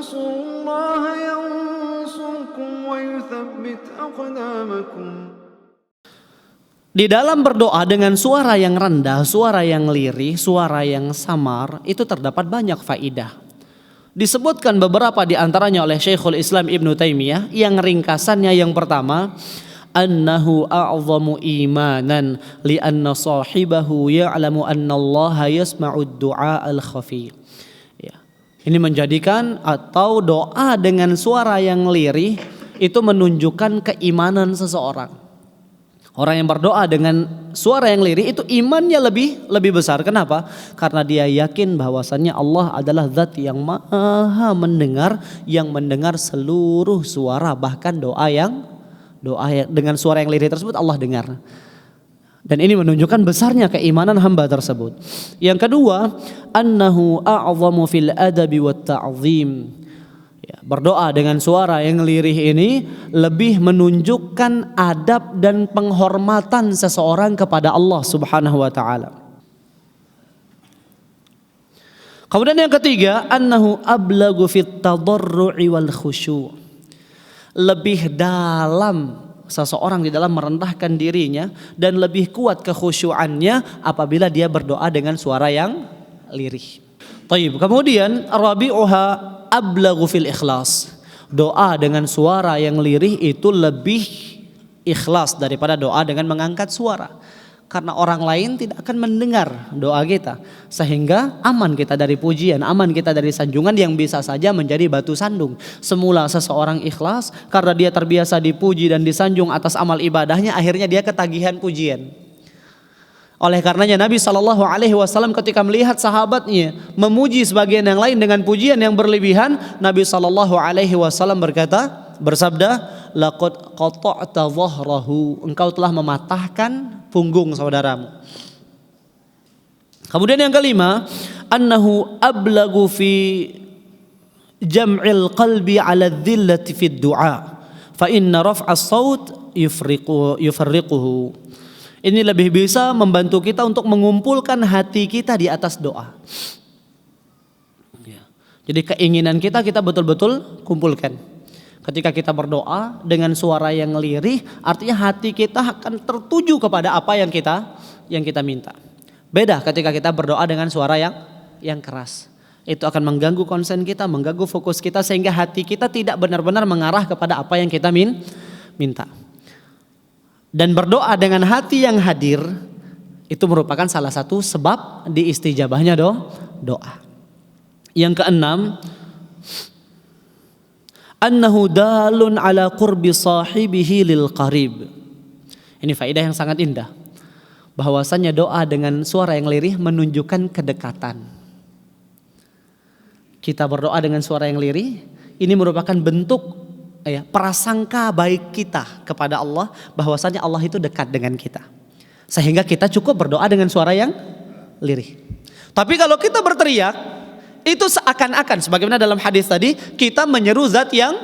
تنصروا الله ينصركم ويثبت أقدامكم. Di dalam berdoa dengan suara yang rendah, suara yang lirih, suara yang samar, itu terdapat banyak faidah. Disebutkan beberapa di antaranya oleh Syekhul Islam Ibnu Taimiyah, yang ringkasannya yang pertama, annahu a'zamu imanan li'anna sahibahu ya'lamu anna Allah yasma'u ad-du'a al-khafi. Ya. Ini menjadikan atau doa dengan suara yang lirih itu menunjukkan keimanan seseorang. Orang yang berdoa dengan suara yang lirih itu imannya lebih besar. Kenapa? Karena dia yakin bahwasannya Allah adalah zat yang maha mendengar, yang mendengar seluruh suara, bahkan doa yang dengan suara yang lirih tersebut Allah dengar. Dan ini menunjukkan besarnya keimanan hamba tersebut. Yang kedua, annahu a'zamu fil adabi wat ta'zim. Ya, berdoa dengan suara yang lirih ini lebih menunjukkan adab dan penghormatan seseorang kepada Allah Subhanahu wa taala. Kemudian yang ketiga, annahu ablagu fit tadarru'i wal khusyu'. Lebih dalam seseorang di dalam merendahkan dirinya dan lebih kuat kekhusyuannya apabila dia berdoa dengan suara yang lirih. Taib. Kemudian rabi'uha ablaghu fil ikhlas. Doa dengan suara yang lirih itu lebih ikhlas daripada doa dengan mengangkat suara. Karena orang lain tidak akan mendengar doa kita, sehingga aman kita dari pujian, aman kita dari sanjungan yang bisa saja menjadi batu sandung. Semula seseorang ikhlas karena dia terbiasa dipuji dan disanjung atas amal ibadahnya, akhirnya dia ketagihan pujian. Oleh karenanya Nabi SAW ketika melihat sahabatnya memuji sebagian yang lain dengan pujian yang berlebihan, Nabi SAW bersabda, laqad qata'ta dhahrahu, engkau telah mematahkan punggung saudaramu. Kemudian yang kelima, annahu ablagu fi jam'il qalbi 'ala dhillati fid du'a, fa inna raf'as saut yufarriquhu. Ini lebih bisa membantu kita untuk mengumpulkan hati kita di atas doa. Jadi keinginan kita betul-betul kumpulkan. Ketika kita berdoa dengan suara yang lirih, artinya hati kita akan tertuju kepada apa yang kita minta. Beda ketika kita berdoa dengan suara yang keras. Itu akan mengganggu konsen kita, mengganggu fokus kita, sehingga hati kita tidak benar-benar mengarah kepada apa yang kita minta. Dan berdoa dengan hati yang hadir itu merupakan salah satu sebab diistijabahnya doa. Yang keenam, annahu dalun ala qurbi sahibihi lil qarib. Ini faedah yang sangat indah. Bahwasannya doa dengan suara yang lirih menunjukkan kedekatan. Kita berdoa dengan suara yang lirih, ini merupakan bentuk prasangka baik kita kepada Allah, bahwasanya Allah itu dekat dengan kita, sehingga kita cukup berdoa dengan suara yang lirih. Tapi kalau kita berteriak, itu seakan-akan sebagaimana dalam hadis tadi, kita menyeru zat yang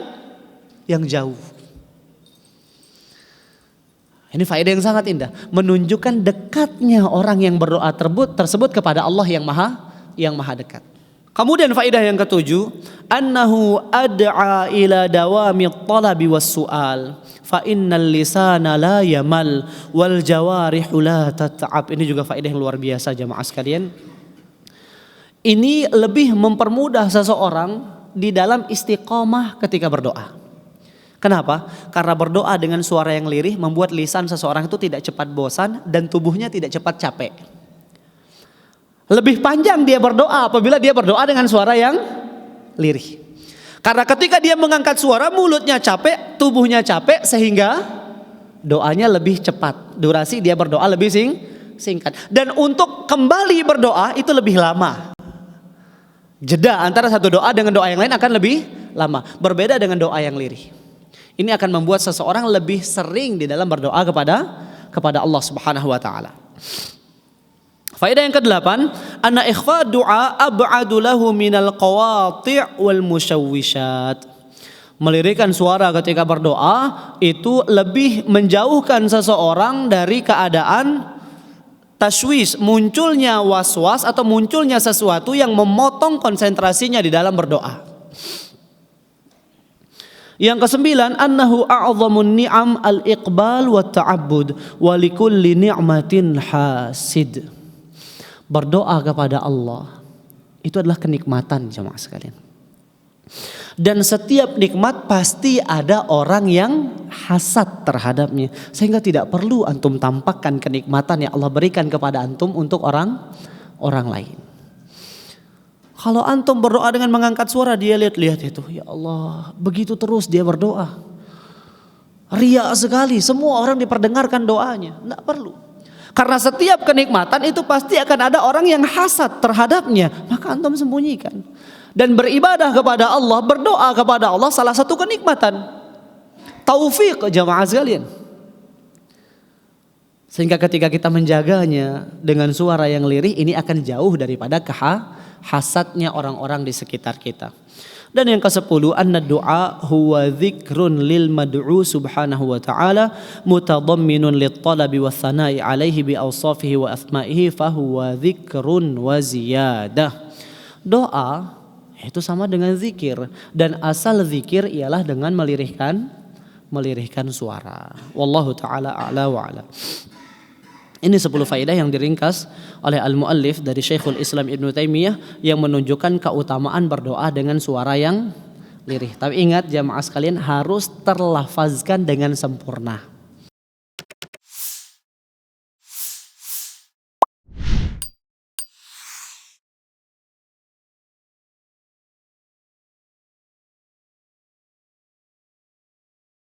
jauh. Ini faedah yang sangat indah, menunjukkan dekatnya orang yang berdoa tersebut kepada Allah yang maha dekat. Kemudian faedah yang ketujuh, annahu ad'a ila dawami talabi was su'al, fa innal lisana la yamal wal jawarihu la tat'ab. Ini juga faedah yang luar biasa jamaah sekalian. Ini lebih mempermudah seseorang di dalam istiqomah ketika berdoa. Kenapa? Karena berdoa dengan suara yang lirih membuat lisan seseorang itu tidak cepat bosan dan tubuhnya tidak cepat capek. Lebih panjang dia berdoa apabila dia berdoa dengan suara yang lirih. Karena ketika dia mengangkat suara, mulutnya capek, tubuhnya capek, sehingga doanya lebih cepat. Durasi dia berdoa lebih singkat. Dan untuk kembali berdoa itu lebih lama. Jeda antara satu doa dengan doa yang lain akan lebih lama. Berbeda dengan doa yang lirih. Ini akan membuat seseorang lebih sering di dalam berdoa kepada Allah Subhanahu wa taala. Faedah yang ke-8, anna ikhfa du'a ab'adu lahu minal qawati' wal musyawwishat. Melirikkan suara ketika berdoa itu lebih menjauhkan seseorang dari keadaan tashwish, munculnya waswas atau munculnya sesuatu yang memotong konsentrasinya di dalam berdoa. Yang kesembilan, annahu a'zamun ni'am al-iqbal wa ta'abbud wa likulli ni'matin hasid. Berdoa kepada Allah itu adalah kenikmatan, jemaah sekalian. Dan setiap nikmat pasti ada orang yang hasad terhadapnya, sehingga tidak perlu antum tampakkan kenikmatan yang Allah berikan kepada antum untuk orang lain. Kalau antum berdoa dengan mengangkat suara, dia lihat itu, ya Allah, begitu terus dia berdoa. Ria sekali, semua orang diperdengarkan doanya. Tidak perlu. Karena setiap kenikmatan itu pasti akan ada orang yang hasad terhadapnya, maka antum sembunyikan. Dan beribadah kepada Allah, berdoa kepada Allah salah satu kenikmatan. Taufik, jamaah sekalian. Sehingga ketika kita menjaganya dengan suara yang lirih, ini akan jauh daripada hasadnya orang-orang di sekitar kita. Dan yang ke-10, anna du'a huwa dzikrun lil mad'u subhanahu wa ta'ala mutadamminun lit talabi wath thana'i alaihi bi awsafihi wa asma'ihi fahuwa dzikrun wa ziyadah. Doa itu sama dengan zikir, dan asal zikir ialah dengan melirihkan suara. Wallahu ta'ala a'la wa a'la. Ini 10 faedah yang diringkas oleh al-muallif dari Syekhul Islam Ibnu Taimiyah yang menunjukkan keutamaan berdoa dengan suara yang lirih. Tapi ingat jamaah sekalian, harus terlafazkan dengan sempurna.